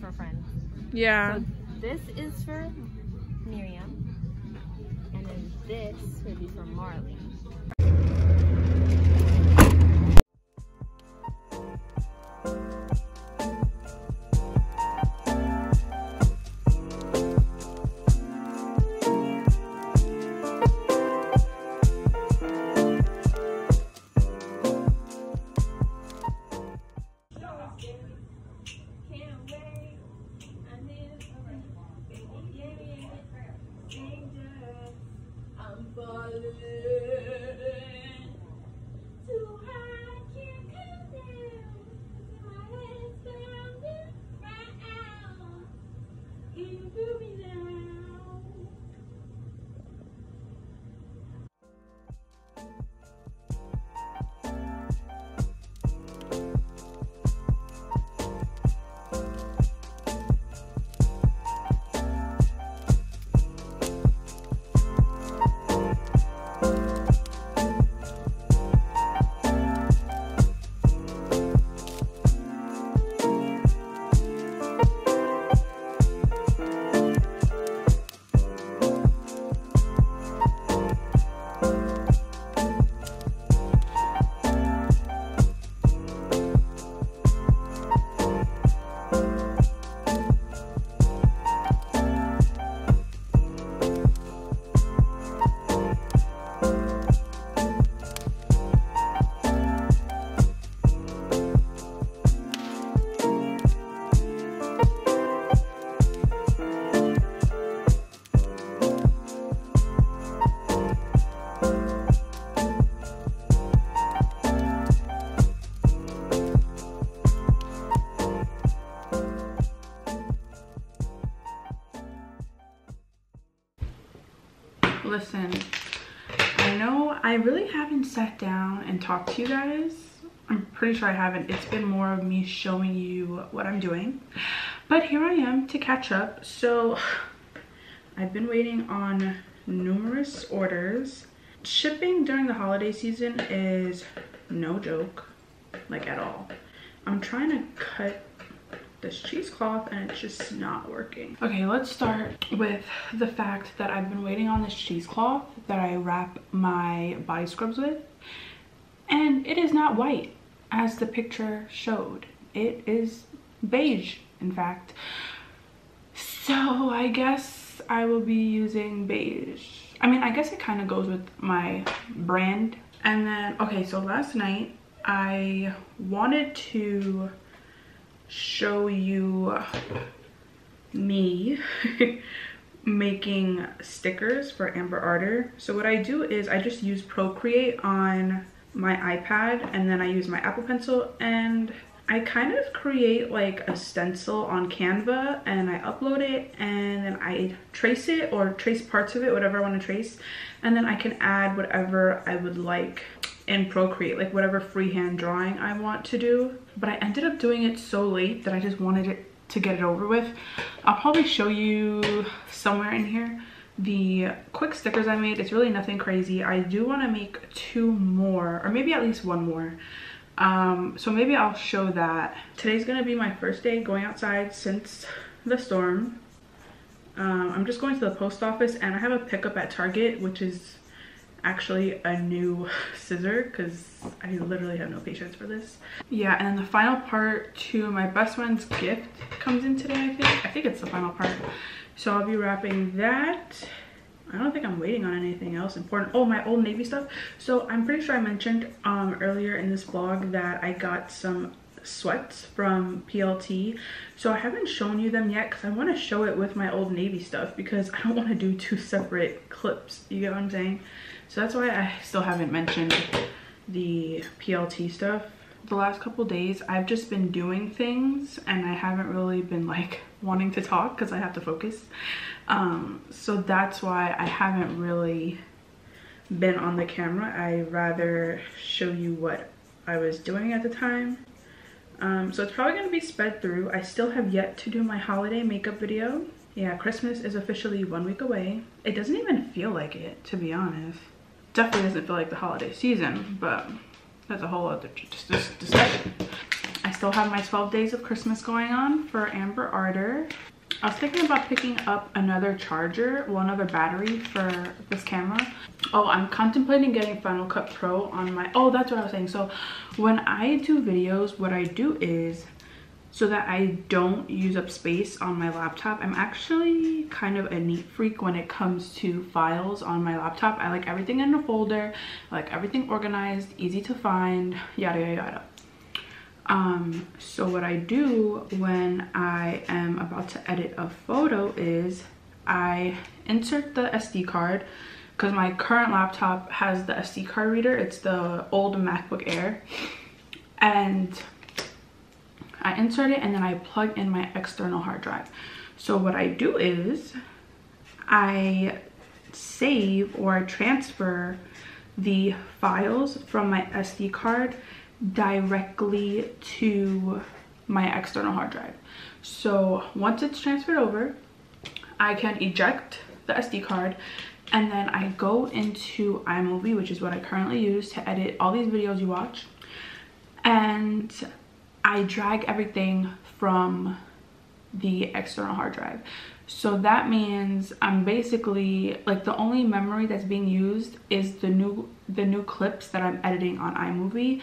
for friends. Yeah. So this is for Miriam, and then this would be for Marley. Listen, I know I really haven't sat down and talked to you guys. I'm pretty sure I haven't. It's been more of me showing you what I'm doing. But here I am to catch up. So I've been waiting on numerous orders. Shipping during the holiday season is no joke, like at all. I'm trying to cut this cheesecloth and it's just not working. Okay, let's start with the fact that I've been waiting on this cheesecloth that I wrap my body scrubs with, and it is not white as the picture showed. It is beige, in fact. So I guess I will be using beige. I mean, I guess it kind of goes with my brand. And then, okay, so last night I wanted to show you me making stickers for Amber Ardor. So what I do is I just use Procreate on my iPad, and then I use my Apple Pencil, and I kind of create like a stencil on Canva, and I upload it, and then I trace it or trace parts of it, whatever I want to trace, and then I can add whatever I would like in Procreate, like whatever freehand drawing I want to do. But I ended up doing it so late that I just wanted it to get it over with. I'll probably show you somewhere in here the quick stickers I made. It's really nothing crazy. I do want to make 2 more, or maybe at least 1 more. So maybe I'll show that. Today's gonna be my first day going outside since the storm. I'm just going to the post office, and I have a pickup at Target, which is actually a new scissor because I literally have no patience for this. Yeah, and then the final part to my best friend's gift comes in today, I think it's the final part. So I'll be wrapping that. I don't think I'm waiting on anything else important. Oh, my Old Navy stuff. So I'm pretty sure I mentioned earlier in this vlog that I got some sweats from PLT. So I haven't shown you them yet because I want to show it with my Old Navy stuff because I don't want to do 2 separate clips. You get what I'm saying? So that's why I still haven't mentioned the PLT stuff. The last couple days I've just been doing things and I haven't really been like wanting to talk because I have to focus. So that's why I haven't really been on the camera. I rather show you what I was doing at the time. So it's probably going to be sped through. I still have yet to do my holiday makeup video. Yeah, Christmas is officially 1 week away. It doesn't even feel like it, to be honest. Definitely doesn't feel like the holiday season, but that's a whole other discussion. I still still have my 12 days of Christmas going on for Amber Ardor. I was thinking about picking up another charger, well, another battery for this camera. Oh, I'm contemplating getting Final Cut Pro on my, oh, that's what I was saying. So when I do videos, what I do is, so that I don't use up space on my laptop, I'm actually kind of a neat freak when it comes to files on my laptop. I like everything in a folder, I like everything organized, easy to find, yada yada yada. So what I do when I am about to edit a photo is I insert the SD card, because my current laptop has the SD card reader. It's the old MacBook Air, and I insert it and then I plug in my external hard drive. So what I do is I save or transfer the files from my SD card directly to my external hard drive. So once it's transferred over, I can eject the SD card, and then I go into iMovie, which is what I currently use to edit all these videos you watch, and I drag everything from the external hard drive. So that means I'm basically like, the only memory that's being used is the new clips that I'm editing on iMovie.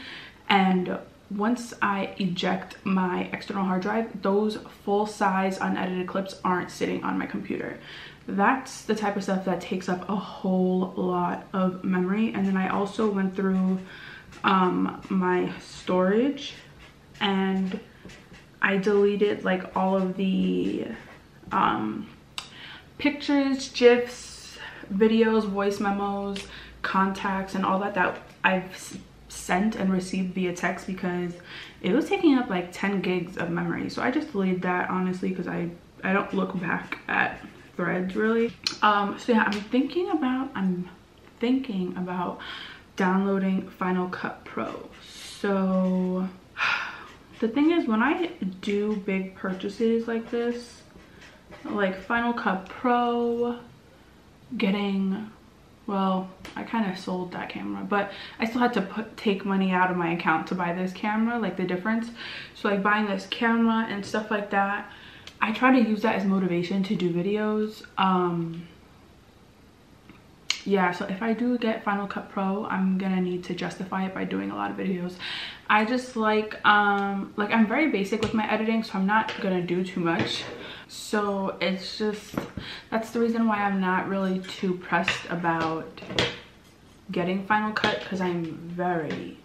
And once I eject my external hard drive, those full-size unedited clips aren't sitting on my computer. That's the type of stuff that takes up a whole lot of memory. And then I also went through my storage, and I deleted like all of the pictures, GIFs, videos, voice memos, contacts, and all that I've sent and received via text, because it was taking up like 10 gigs of memory. So I just deleted that, honestly, because I don't look back at threads really. So yeah, I'm thinking about downloading Final Cut Pro. So the thing is, when I do big purchases like this, like Final Cut Pro, getting, well, I kind of sold that camera, but I still had to take money out of my account to buy this camera, like the difference. So like buying this camera and stuff like that, I try to use that as motivation to do videos. Yeah, so if I do get Final Cut Pro, I'm gonna need to justify it by doing a lot of videos. I just like I'm very basic with my editing, so I'm not gonna do too much. So it's just, that's the reason why I'm not really too pressed about getting Final Cut, because I'm very,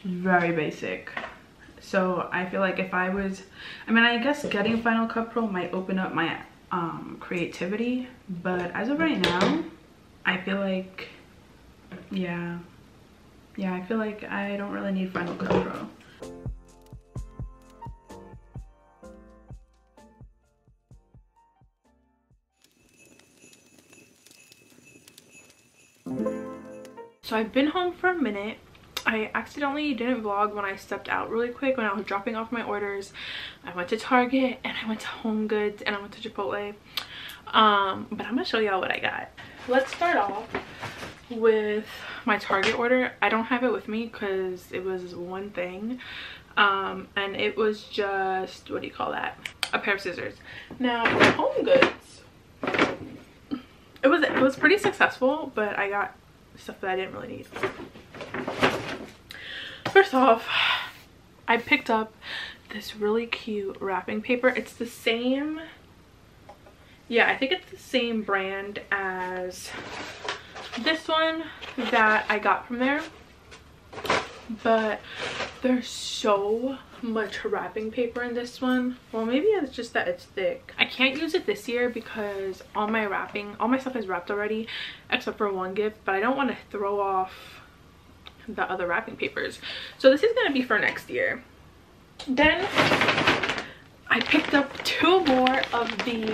very basic. So I feel like if I was, I mean, I guess getting Final Cut Pro might open up my creativity, but as of right now, I feel like, yeah, I feel like I don't really need Final Cut Pro. So I've been home for a minute. I accidentally didn't vlog when I stepped out really quick when I was dropping off my orders. I went to Target and I went to Home Goods and I went to Chipotle. But I'm gonna show y'all what I got. Let's start off with my Target order. I don't have it with me because it was one thing, and it was just, what do you call that, a pair of scissors. Now Home Goods, it was pretty successful, but I got stuff that I didn't really need. First off, I picked up this really cute wrapping paper. It's the same, yeah, I think it's the same brand as this one that I got from there, but there's so much wrapping paper in this one. Well, maybe it's just that it's thick. I can't use it this year because all my stuff is wrapped already except for one gift, but I don't want to throw off the other wrapping papers, so this is going to be for next year. Then I picked up 2 more of the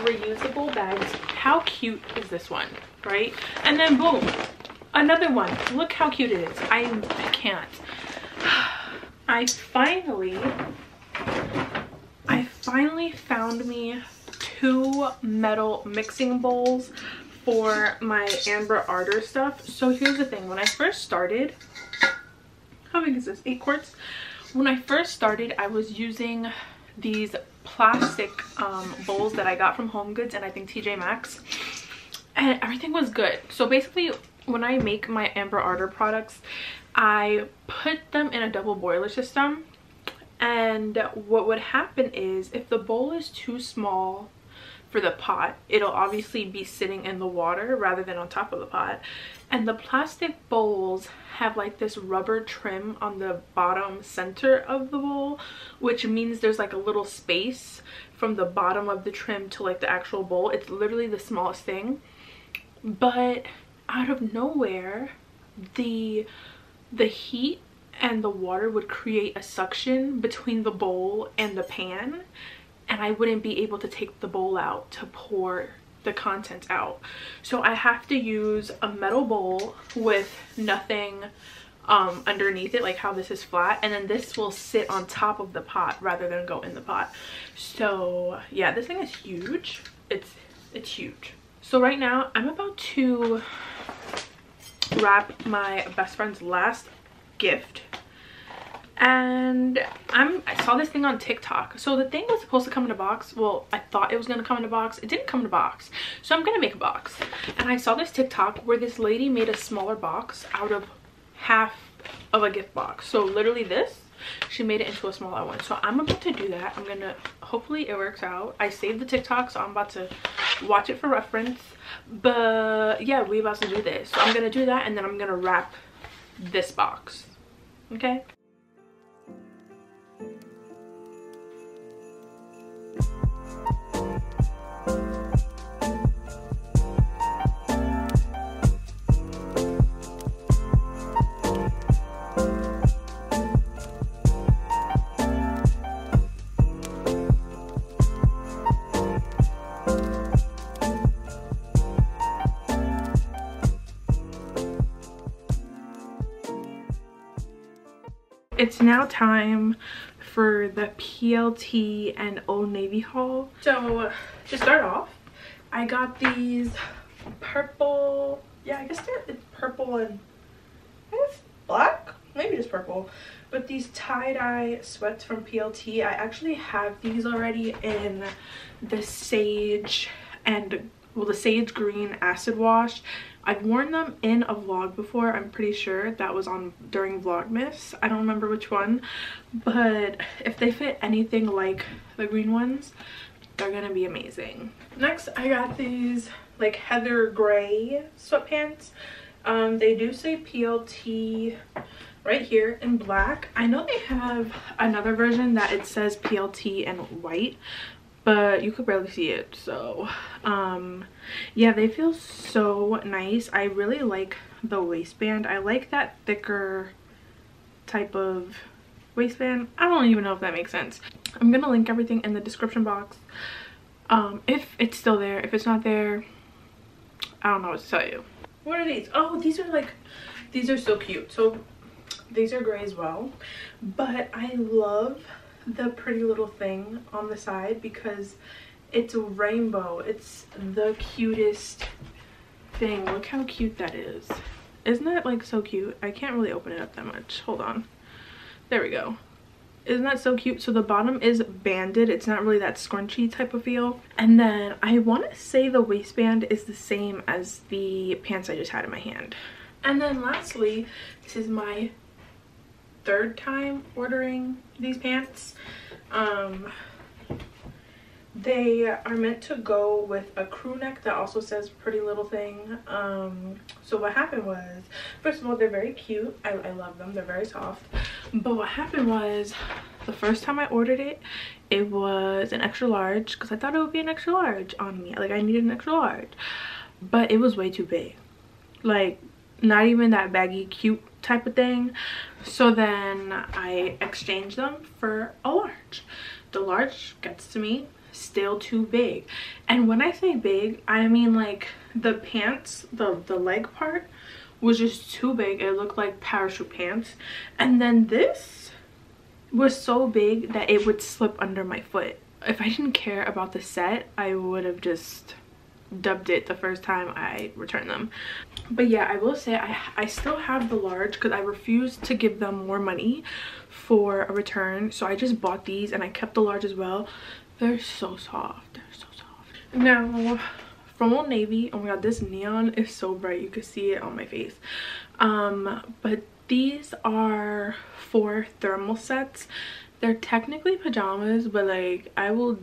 reusable bags. How cute is this one, right? And then boom, another one. Look how cute it is. I can't. I finally found me 2 metal mixing bowls for my Amber Ardor stuff. So here's the thing, when I first started, how big is this, 8 quarts? When I first started, I was using these plastic bowls that I got from Home Goods and I think TJ Maxx, and everything was good. So basically, when I make my Amber Ardor products, I put them in a double boiler system, and what would happen is if the bowl is too small for the pot, it'll obviously be sitting in the water rather than on top of the pot. And the plastic bowls have like this rubber trim on the bottom center of the bowl, which means there's like a little space from the bottom of the trim to like the actual bowl. It's literally the smallest thing, but out of nowhere the heat and the water would create a suction between the bowl and the pan, and I wouldn't be able to take the bowl out to pour the contents out. So I have to use a metal bowl with nothing underneath it, like how this is flat, and then this will sit on top of the pot rather than go in the pot. So yeah, this thing is huge. It's huge. So right now I'm about to wrap my best friend's last gift, and I saw this thing on TikTok. So the thing was supposed to come in a box. Well, I thought it was gonna come in a box. It didn't come in a box, so I'm gonna make a box. And I saw this TikTok where this lady made a smaller box out of half of a gift box. So literally this, she made it into a smaller one. So I'm about to do that. I'm gonna, hopefully it works out. I saved the TikTok, so I'm about to watch it for reference. But yeah, we about to do this. So I'm gonna do that, and then I'm gonna wrap this box. Okay. It's now time for the PLT and Old Navy haul. So to start off, I got these purple, yeah, I guess it's purple and I guess black, maybe just purple, but these tie-dye sweats from PLT. I actually have these already in the sage and, well, the sage green acid wash. I've worn them in a vlog before. I'm pretty sure that was on during Vlogmas. I don't remember which one, but if they fit anything like the green ones, they're gonna be amazing. Next, I got these like heather gray sweatpants. They do say PLT right here in black. I know they have another version that it says PLT in white, but you could barely see it. So yeah, they feel so nice. I really like the waistband. I like that thicker type of waistband. I don't even know if that makes sense. I'm gonna link everything in the description box if it's still there. If it's not there, I don't know what to tell you. What are these? Oh, these are so cute. So these are gray as well, but I love the pretty little thing on the side because it's a rainbow. It's the cutest thing. Look how cute that is. Isn't that like so cute? I can't really open it up that much. Hold on. There we go. Isn't that so cute? So the bottom is banded. It's not really that scrunchy type of feel. And then I want to say the waistband is the same as the pants I just had in my hand. And then lastly, this is my third time ordering these pants. They are meant to go with a crew neck that also says pretty little thing. So what happened was, first of all, they're very cute. I love them. They're very soft. But what happened was, the first time I ordered it, it was an extra large because I thought it would be an extra large on me. Like, I needed an extra large, but it was way too big. Like, not even that baggy cute type of thing. So then I exchanged them for a large. The large gets to me still too big, and when I say big, I mean like the pants, the leg part was just too big. It looked like parachute pants, and then this was so big that it would slip under my foot. If I didn't care about the set, I would have just dubbed it the first time I returned them. But yeah, I will say I still have the large because I refused to give them more money for a return, so I just bought these and I kept the large as well. They're so soft. They're so soft. Now from Old Navy, oh my god, this neon is so bright, you can see it on my face. But these are 4 thermal sets. They're technically pajamas, but like I will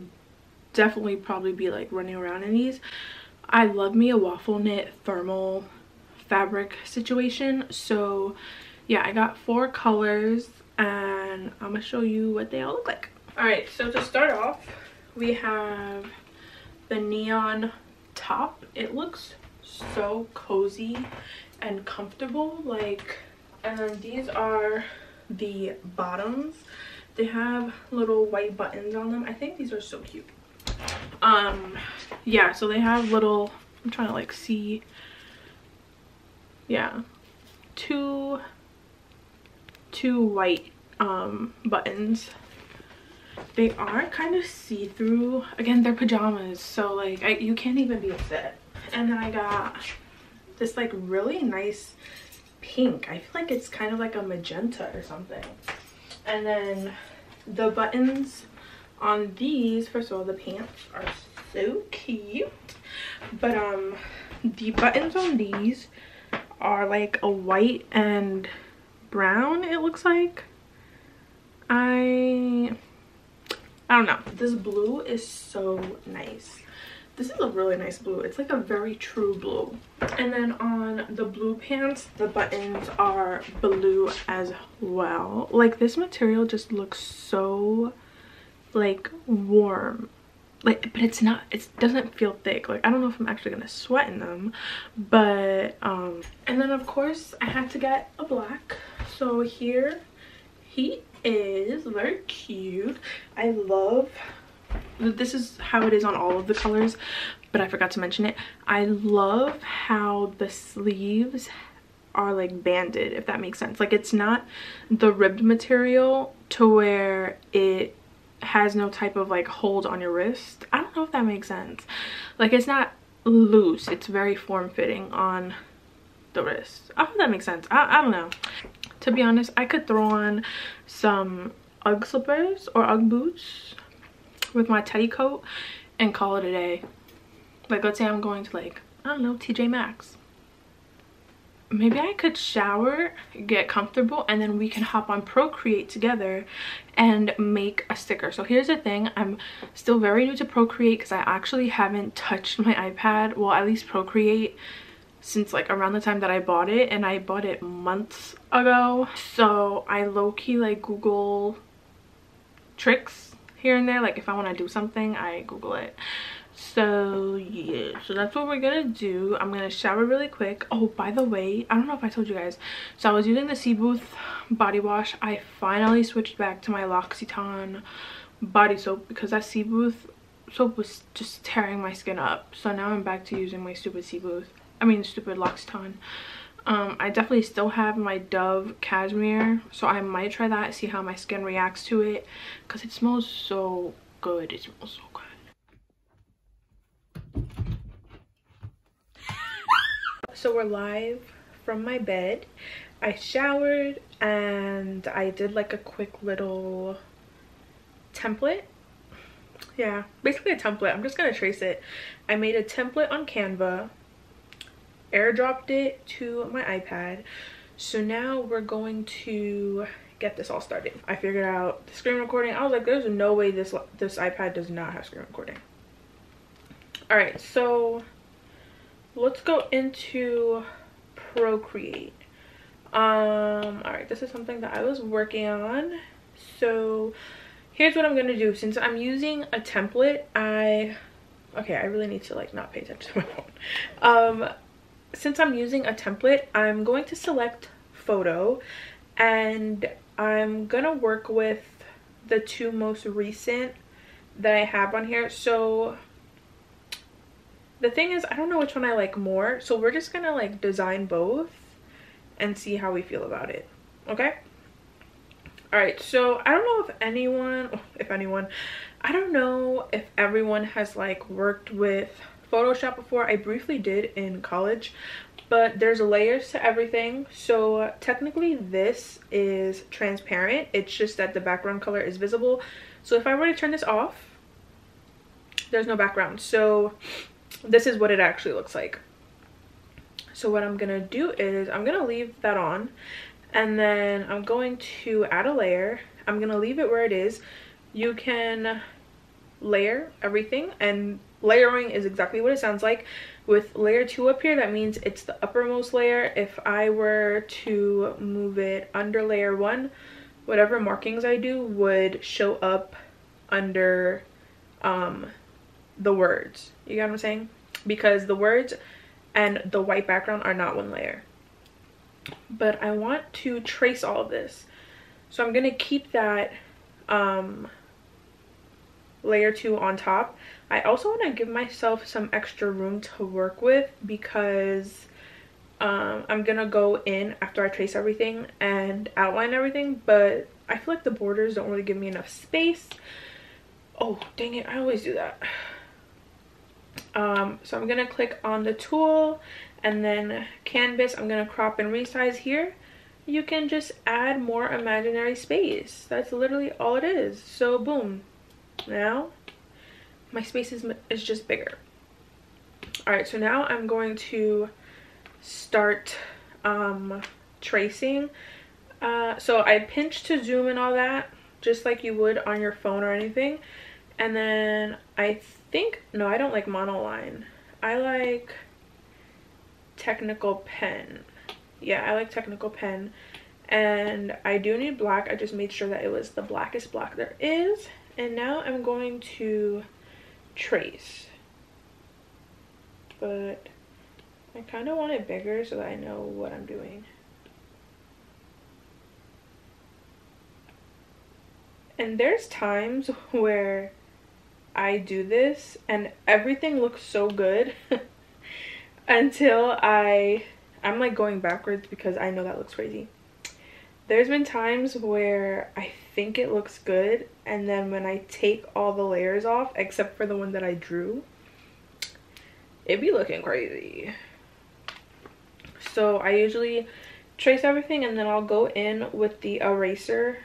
definitely probably be like running around in these. I love me a waffle knit thermal fabric situation, so yeah, I got 4 colors and I'm gonna show you what they all look like. All right, so to start off, we have the neon top. It looks so cozy and comfortable, like, and then these are the bottoms. They have little white buttons on them. I think these are so cute. Yeah, so they have little, I'm trying to like see, yeah, two white buttons. They are kind of see-through. Again, they're pajamas, so like you can't even be upset. And then I got this like really nice pink. I feel like it's kind of like a magenta or something. And then the buttons on these, first of all, the pants are so cute, but the buttons on these are like a white and brown, it looks like. I don't know, this blue is so nice. This is a really nice blue. It's like a very true blue. And then on the blue pants, the buttons are blue as well. Like, this material just looks so like warm, like, but it's not, it doesn't feel thick. Like, I don't know if I'm actually gonna sweat in them, but and then of course I had to get a black. So here he is, very cute. I love, this is how it is on all of the colors, but I forgot to mention it. I love how the sleeves are like banded, if that makes sense. Like, it's not the ribbed material to where it has no type of like hold on your wrist. I don't know if that makes sense. Like, it's not loose, it's very form-fitting on the wrist. I hope that makes sense. I don't know. To be honest, I could throw on some Ugg slippers or Ugg boots with my teddy coat and call it a day. Like, let's say I'm going to, like, I don't know, TJ Maxx. Maybe I could shower, get comfortable, and then we can hop on Procreate together and make a sticker. So here's the thing, I'm still very new to Procreate because I actually haven't touched my iPad, well, at least Procreate, since like around the time that I bought it, and I bought it months ago. So I low-key like Google tricks here and there. Like, if I want to do something, I Google it. So yeah, so that's what we're gonna do. I'm gonna shower really quick. Oh, by the way, I don't know if I told you guys, so I was using the Sea Booth body wash. I finally switched back to my L'Occitane body soap because that Sea Booth soap was just tearing my skin up. So now I'm back to using my stupid Sea Booth, I mean stupid L'Occitane. I definitely still have my Dove cashmere, so I might try that, see how my skin reacts to it, because it smells so good. It smells so good. So we're live from my bed. I showered and I did like a quick little template. Yeah, basically a template. I'm just gonna trace it. I made a template on Canva, airdropped it to my iPad. So now we're going to get this all started. I figured out the screen recording. I was like, there's no way this iPad does not have screen recording. All right, so let's go into Procreate. All right, this is something that I was working on. So here's what I'm gonna do. Since I'm using a template, I really need to like not pay attention to my phone. Since I'm using a template, I'm going to select photo, and I'm gonna work with the 2 most recent that I have on here. So the thing is, I don't know which one I like more, so we're just gonna like design both and see how we feel about it. Okay, all right. So I don't know if anyone, I don't know if everyone has like worked with Photoshop before. I briefly did in college, but there's layers to everything. So technically this is transparent. It's just that the background color is visible. So if I were to turn this off, there's no background. So this is what it actually looks like. So what I'm gonna do is I'm gonna leave that on, and then I'm going to add a layer. I'm gonna leave it where it is. You can layer everything, and layering is exactly what it sounds like. With layer 2 up here, that means it's the uppermost layer. If I were to move it under layer 1, whatever markings I do would show up under the words. You get what I'm saying? Because the words and the white background are not one layer. But I want to trace all of this, so I'm gonna keep that layer 2 on top. I also want to give myself some extra room to work with, because I'm gonna go in after I trace everything and outline everything, but I feel like the borders don't really give me enough space. Oh dang it, I always do that. So I'm gonna click on the tool and then canvas. I'm gonna crop and resize here. You can just add more imaginary space. That's literally all it is. So boom, now my space is just bigger. All right, so now I'm going to start tracing. So I pinch to zoom and all that, just like you would on your phone or anything. And then I think, no, I don't like monoline. I like technical pen. Yeah, I like technical pen. And I do need black. I just made sure that it was the blackest black there is. And now I'm going to trace. But I kind of want it bigger so that I know what I'm doing. And there's times where I do this and everything looks so good until I'm like going backwards because I know that looks crazy. There's been times where I think it looks good, and then when I take all the layers off except for the one that I drew, it be looking crazy. So I usually trace everything and then I'll go in with the eraser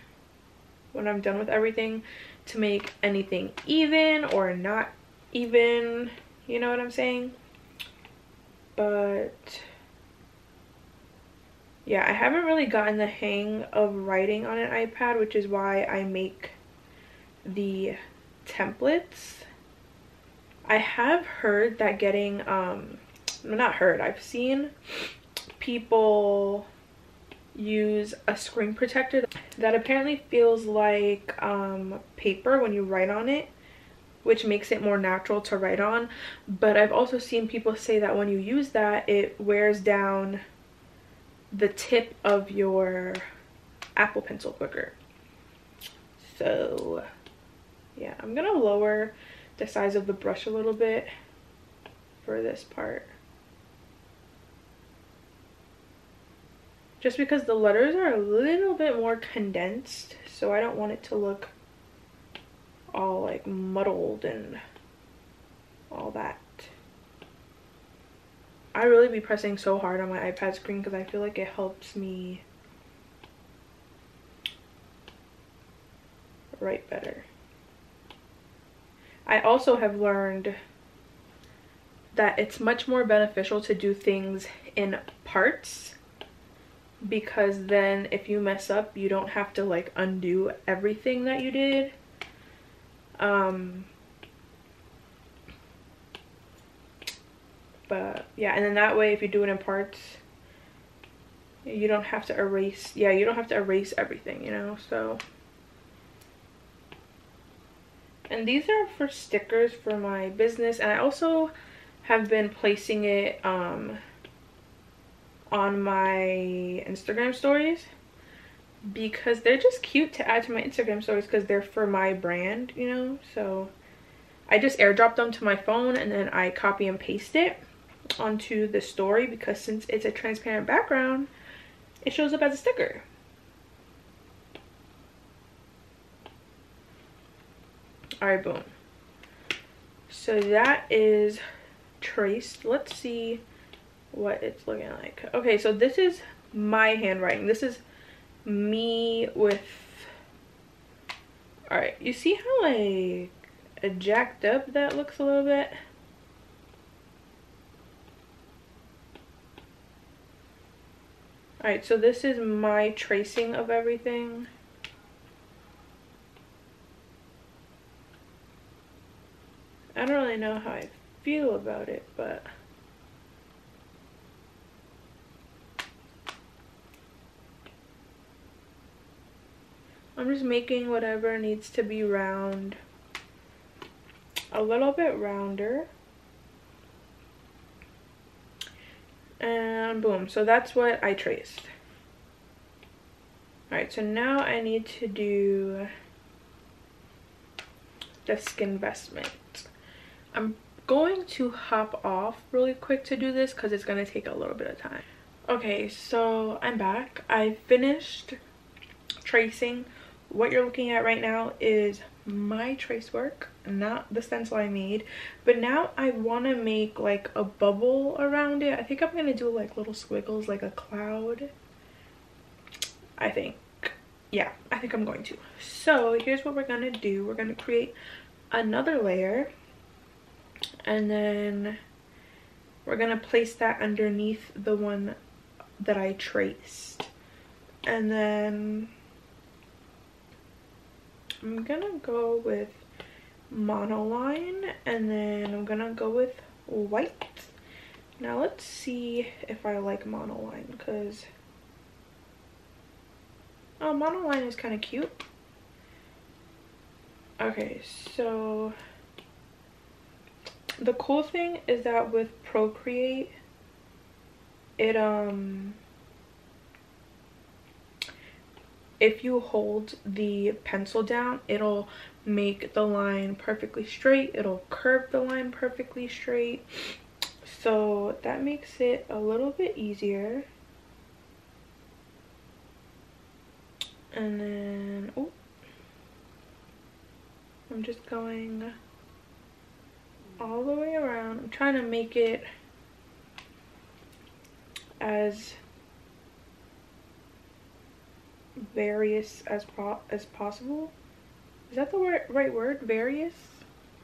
when I'm done with everything to make anything even or not even, you know what I'm saying? But yeah, I haven't really gotten the hang of writing on an iPad, which is why I make the templates. I have heard that getting not heard, I've seen people use a screen protector that apparently feels like paper when you write on it, which makes it more natural to write on. But I've also seen people say that when you use that, it wears down the tip of your Apple Pencil quicker. So yeah, I'm gonna lower the size of the brush a little bit for this part, just because the letters are a little bit more condensed, so I don't want it to look all like muddled and all that. I really be pressing so hard on my iPad screen because I feel like it helps me write better. I also have learned that it's much more beneficial to do things in parts, because then if you mess up, you don't have to like undo everything that you did. But yeah, and then that way if you do it in parts, you don't have to erase, yeah, you don't have to erase everything, you know. So, and these are for stickers for my business, and I also have been placing it on my Instagram stories because they're just cute to add to my Instagram stories because they're for my brand, you know. So I just airdrop them to my phone and then I copy and paste it onto the story, because since it's a transparent background, it shows up as a sticker. All right, boom. So that is traced. Let's see what it's looking like. Okay, so this is my handwriting. This is me with, all right, you see how like jacked up that looks a little bit? All right, so this is my tracing of everything. I don't really know how I feel about it, but I'm just making whatever needs to be round a little bit rounder. And boom, so that's what I traced. All right, so now I need to do the skin vestment. I'm going to hop off really quick to do this because it's going to take a little bit of time. Okay, so I'm back. I finished tracing. What you're looking at right now is my trace work, not the stencil I made, but now I want to make like a bubble around it. I think I'm going to do like little squiggles, like a cloud. I think I'm going to. So here's what we're going to do. We're going to create another layer, and then we're going to place that underneath the one that I traced. And then I'm gonna go with monoline, and then I'm gonna go with white. Now let's see if I like monoline, because oh, monoline is kind of cute. Okay, so the cool thing is that with Procreate, it if you hold the pencil down, it'll make the line perfectly straight. It'll curve the line perfectly straight. So that makes it a little bit easier. And then, oh, I'm just going all the way around. I'm trying to make it as various as possible. Is that the right word? Various?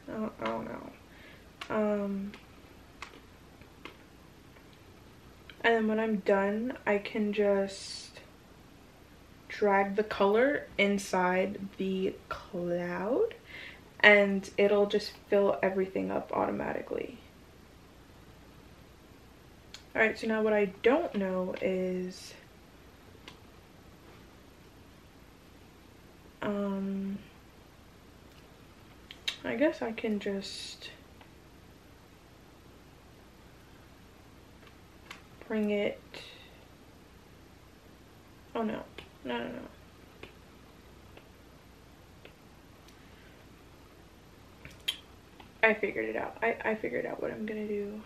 I don't know. And then when I'm done, I can just drag the color inside the cloud and it'll just fill everything up automatically. All right, so now what I don't know is I guess I can just bring it, oh no, no. I figured it out. I figured out what I'm gonna do.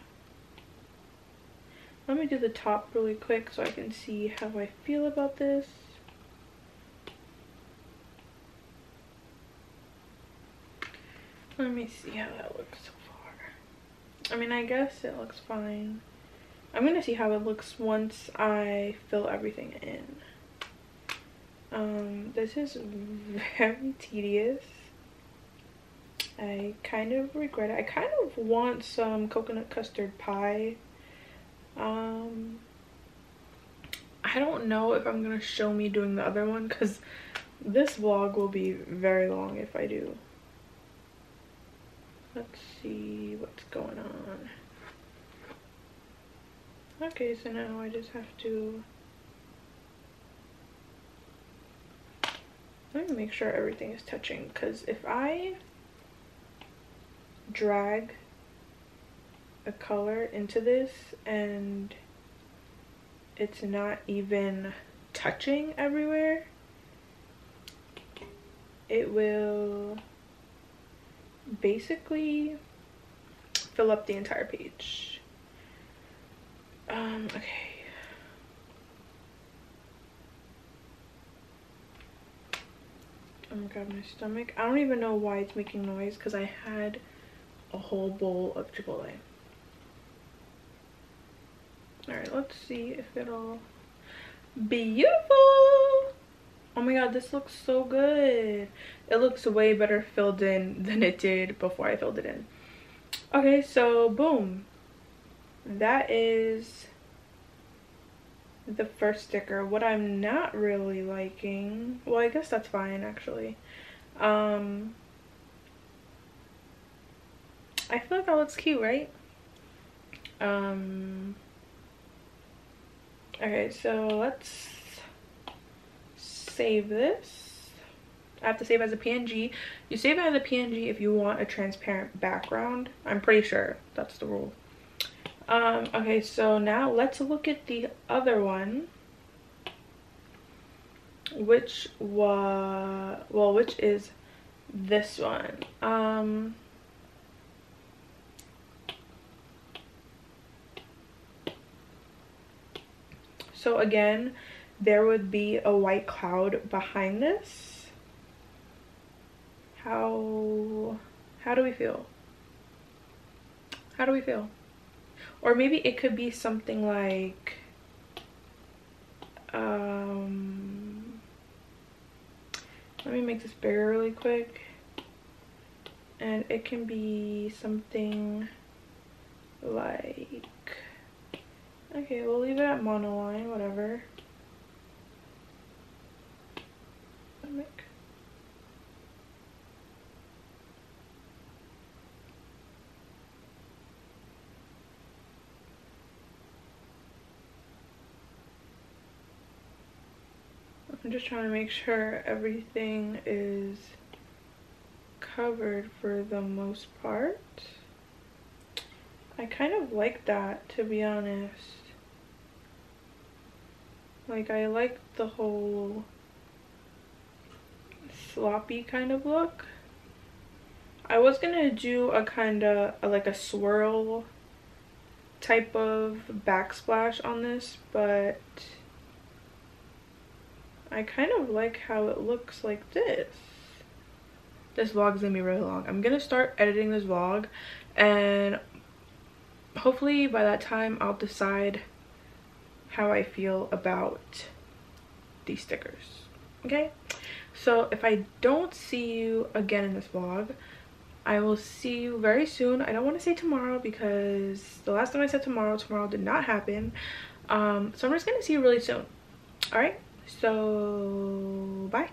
Let me do the top really quick so I can see how I feel about this. Let me see how that looks so far. I mean, I guess it looks fine. I'm gonna see how it looks once I fill everything in. This is very tedious. I kind of regret it. I kind of want some coconut custard pie. I don't know if I'm gonna show me doing the other one because this vlog will be very long if I do. Let's see what's going on. Okay, so now I just have to, let me make sure everything is touching, because if I drag a color into this and it's not even touching everywhere, it will basically fill up the entire page. Okay. Oh my god, my stomach. I don't even know why it's making noise because I had a whole bowl of Chipotle. let's see if it'll... Beautiful! Oh my god, this looks so good. It looks way better filled in than it did before I filled it in. Okay, so boom. That is the first sticker. What I'm not really liking, well, I guess that's fine actually. I feel like that looks cute, right? Okay, so let's save this. I have to save as a PNG. You save it as a PNG if you want a transparent background. I'm pretty sure that's the rule. Okay, so now let's look at the other one, which is this one. So again, there would be a white cloud behind this. How do we feel? How do we feel? Or maybe it could be something like, let me make this bigger really quick. And it can be something like, okay, we'll leave it at monoline, whatever. I'm just trying to make sure everything is covered for the most part. I kind of like that, to be honest. Like, I like the whole sloppy kind of look. I was gonna do a kind of like a swirl type of backsplash on this, but I kind of like how it looks like this. This vlog's gonna be really long. I'm gonna start editing this vlog, and hopefully by that time I'll decide how I feel about these stickers. Okay, so if I don't see you again in this vlog, I will see you very soon. I don't want to say tomorrow because the last time I said tomorrow did not happen. So I'm just gonna see you really soon. All right, so bye.